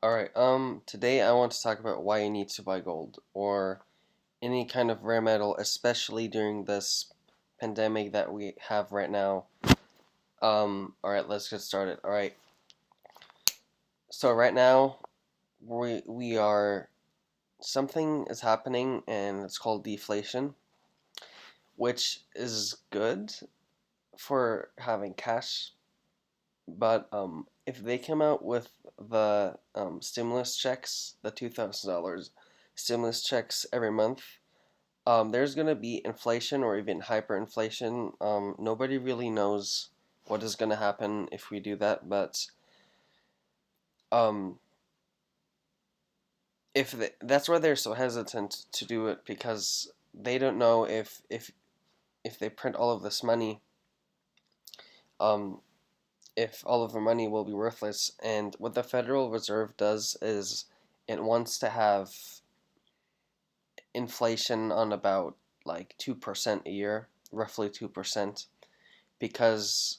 Alright, today I want to talk about why you need to buy gold or any kind of rare metal, especially during this pandemic that we have right now. Alright, let's get started. Alright, so right now we are something is happening and it's called deflation, which is good for having cash, but if they come out with the stimulus checks, the $2,000 stimulus checks every month, there's going to be inflation or even hyperinflation. Nobody really knows what is going to happen if we do that, but um, that's why they're so hesitant to do it because they don't know if they print all of this money, um, if all of the money will be worthless. And what the Federal Reserve does is it wants to have inflation on about like 2% a year, roughly 2%, because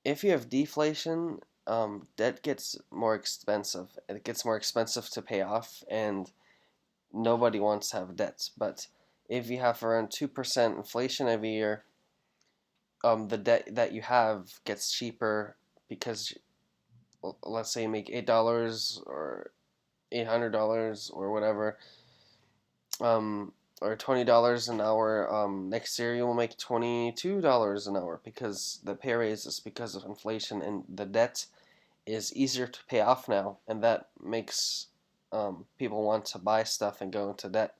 if you have deflation, debt gets more expensive. It gets more expensive to pay off, and nobody wants to have debts. But if you have around 2% inflation every year, the debt that you have gets cheaper because let's say you make $8 or $800 or whatever, or $20 an hour. Next year you will make $22 an hour because the pay raise is because of inflation, and the debt is easier to pay off now, and that makes people want to buy stuff and go into debt.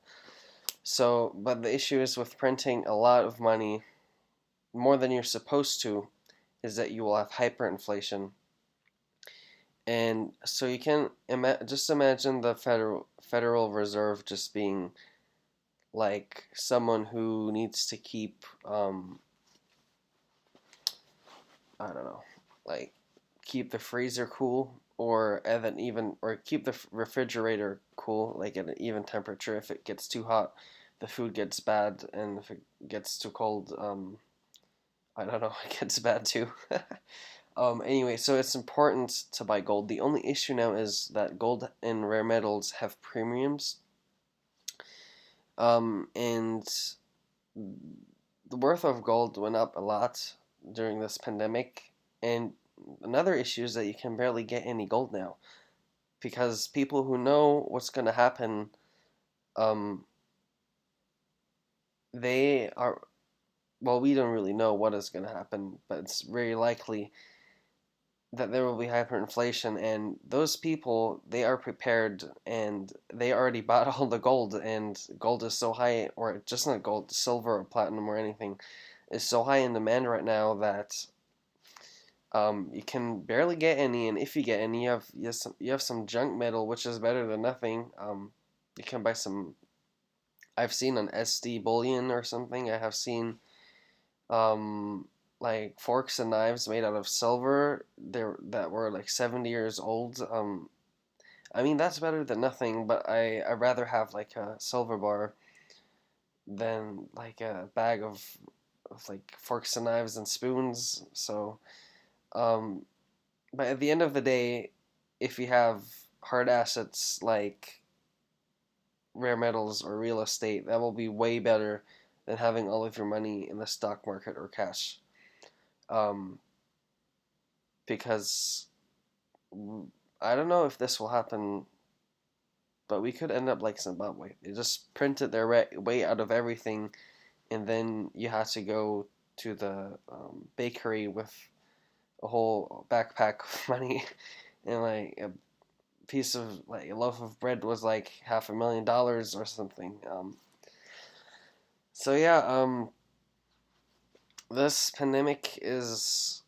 So, but the issue is with printing a lot of money, more than you're supposed to, is that you will have hyperinflation. And so you can just imagine the Federal Reserve just being like someone who needs to keep I don't know, like keep the freezer cool, or keep the refrigerator cool, like at an even temperature. If it gets too hot, the food gets bad, and if it gets too cold, I don't know, it gets bad too. Anyway, so it's important to buy gold. The only issue now is that gold and rare metals have premiums, and the worth of gold went up a lot during this pandemic. And another issue is that you can barely get any gold now because people who know what's going to happen, um, they are, well, we don't really know what is going to happen, but it's very likely that there will be hyperinflation, and those people, they are prepared and they already bought all the gold, and gold is so high, or just not gold, silver or platinum or anything, is so high in demand right now that you can barely get any, and if you get any, you have some junk metal, which is better than nothing. You can buy some. I've seen an SD bullion or something. I have seen like forks and knives made out of silver. There that were like 70 years old. I mean that's better than nothing, but I rather have like a silver bar than like a bag of like forks and knives and spoons. So um, but at the end of the day, if you have hard assets like rare metals or real estate, that will be way better than having all of your money in the stock market or cash. Um, because I don't know if this will happen, but we could end up like Zimbabwe. They just printed their way out of everything, and then you had to go to the bakery with a whole backpack of money and like a piece of like a loaf of bread was like $500,000 or something. So yeah, this pandemic is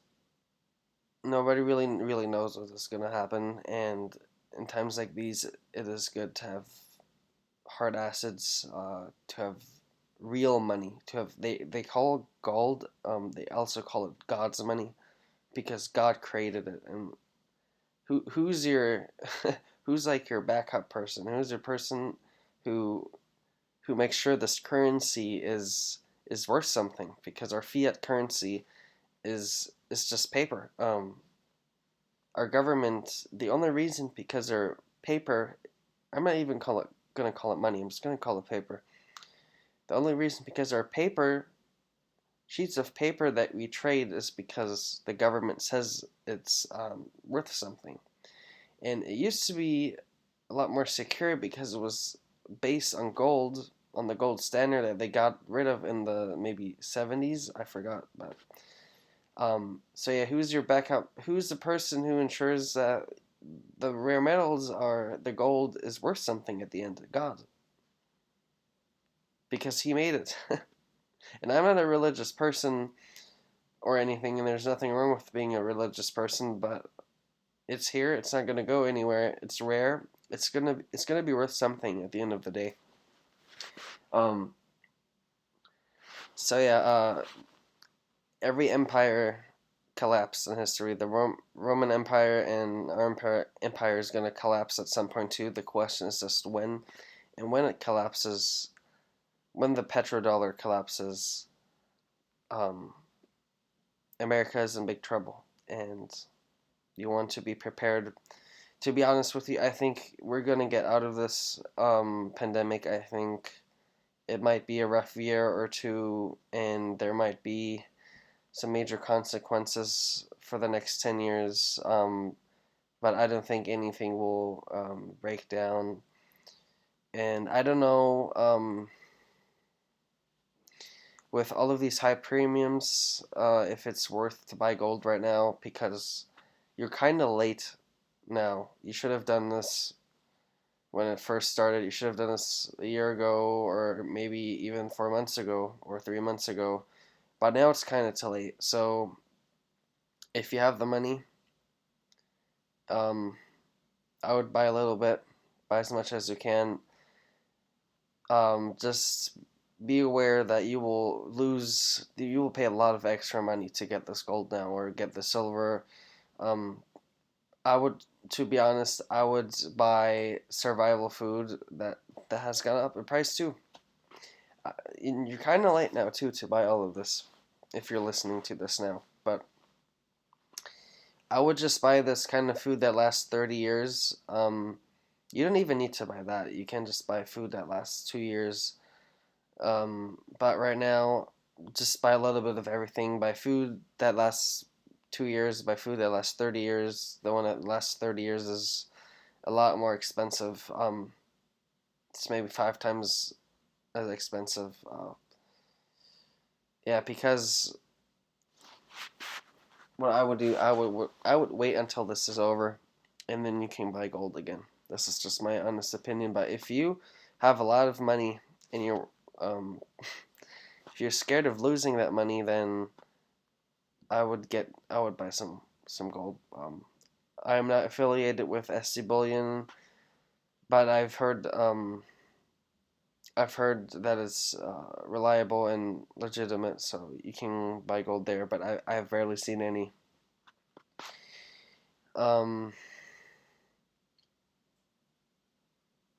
nobody really knows what is gonna happen, and in times like these, it is good to have hard assets, to have real money, to have they call gold, they also call it God's money because God created it, and who's your who's like your backup person? Who's your person who who makes sure this currency is worth something? Because our fiat currency is just paper. our government, the only reason because our paper, I'm not even gonna call it money. I'm just gonna call it paper. The only reason because our paper sheets of paper that we trade is because the government says it's worth something. And it used to be a lot more secure because it was based on gold, on the gold standard that they got rid of in the maybe 70s. I forgot, but so yeah, who's your backup? Who's the person who ensures that the rare metals are the gold is worth something at the end? God, because He made it. And I'm not a religious person or anything, and there's nothing wrong with being a religious person, but it's here. It's not gonna go anywhere. It's rare. It's gonna be worth something at the end of the day. Um. So yeah. Every empire collapsed in history. The Roman Empire and our empire is gonna collapse at some point too. The question is just when, and when it collapses, when the petrodollar collapses, um, America is in big trouble, and you want to be prepared. To be honest with you, I think we're gonna get out of this pandemic. I think it might be a rough year or two, and there might be some major consequences for the next 10 years. But I don't think anything will break down. And I don't know, with all of these high premiums, if it's worth to buy gold right now because you're kind of late now. You should have done this when it first started. You should have done this a year ago, or maybe even 4 months ago or 3 months ago. But now it's kind of too late. So if you have the money, um, I would buy a little bit, buy as much as you can. Just be aware that you will pay a lot of extra money to get this gold now or get the silver. Um, I would, to be honest, I would buy survival food that has gone up in price too. And you're kind of late now too to buy all of this, if you're listening to this now. But I would just buy this kind of food that lasts 30 years. You don't even need to buy that. You can just buy food that lasts 2 years. But right now, just buy a little bit of everything. Buy food that lasts 2 years. Buy food that lasts 30 years. The one that lasts 30 years is a lot more expensive. It's maybe 5 times as expensive. Yeah, because what I would do, I would wait until this is over, and then you can buy gold again. This is just my honest opinion. But if you have a lot of money and um, if you're scared of losing that money, then I would buy some gold. I'm not affiliated with SC Bullion, but I've heard that it's reliable and legitimate, so you can buy gold there. But I have rarely seen any. Um,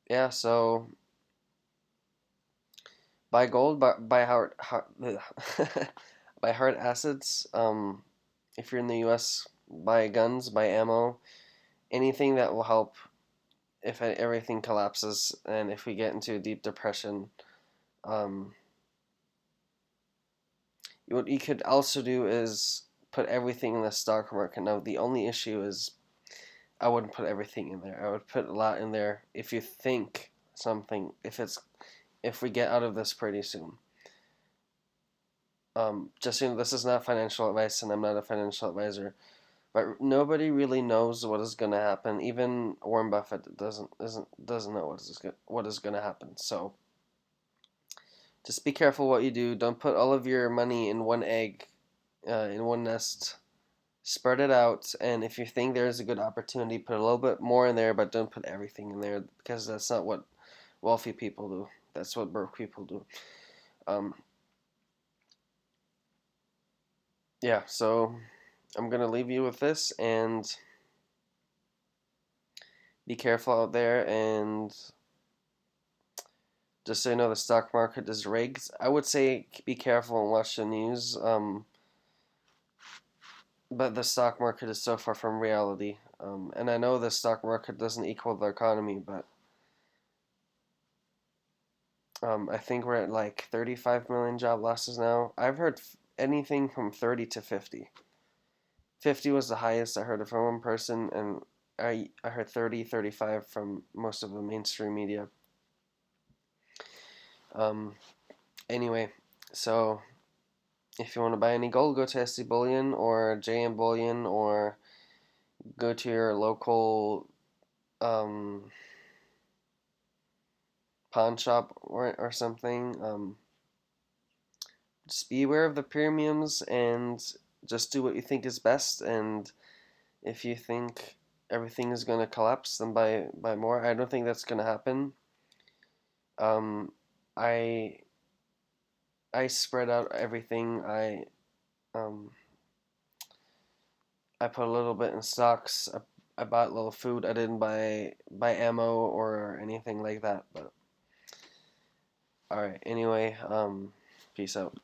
yeah, so buy gold, buy buy hard assets. If you're in the U.S., buy guns, buy ammo, anything that will help if everything collapses and if we get into a deep depression. Um, what you could also do is put everything in the stock market. Now, the only issue is I wouldn't put everything in there. I would put a lot in there if you think something, if we get out of this pretty soon. Just so you know, this is not financial advice, and I'm not a financial advisor. But nobody really knows what is going to happen. Even Warren Buffett doesn't know what is going to happen. So just be careful what you do. Don't put all of your money in one egg, in one nest. Spread it out, and if you think there is a good opportunity, put a little bit more in there, but don't put everything in there because that's not what wealthy people do. That's what broke people do. Um, yeah, so I'm gonna leave you with this, and be careful out there, and just so you know, the stock market is rigged. I would say be careful and watch the news. But the stock market is so far from reality. And I know the stock market doesn't equal the economy, but I think we're at like 35 million job losses now. I've heard anything from 30 to 50. 50 was the highest I heard it from one person, and I heard 30, 35 from most of the mainstream media. Um, anyway, so if you want to buy any gold, go to SC Bullion or JM Bullion, or go to your local um, pawn shop or something. Just be aware of the premiums and just do what you think is best. And if you think everything is going to collapse, then buy more. I don't think that's going to happen. Um, I I spread out everything. Um, I put a little bit in stocks. I bought a little food. I didn't buy ammo or anything like that. But all right. Anyway, peace out.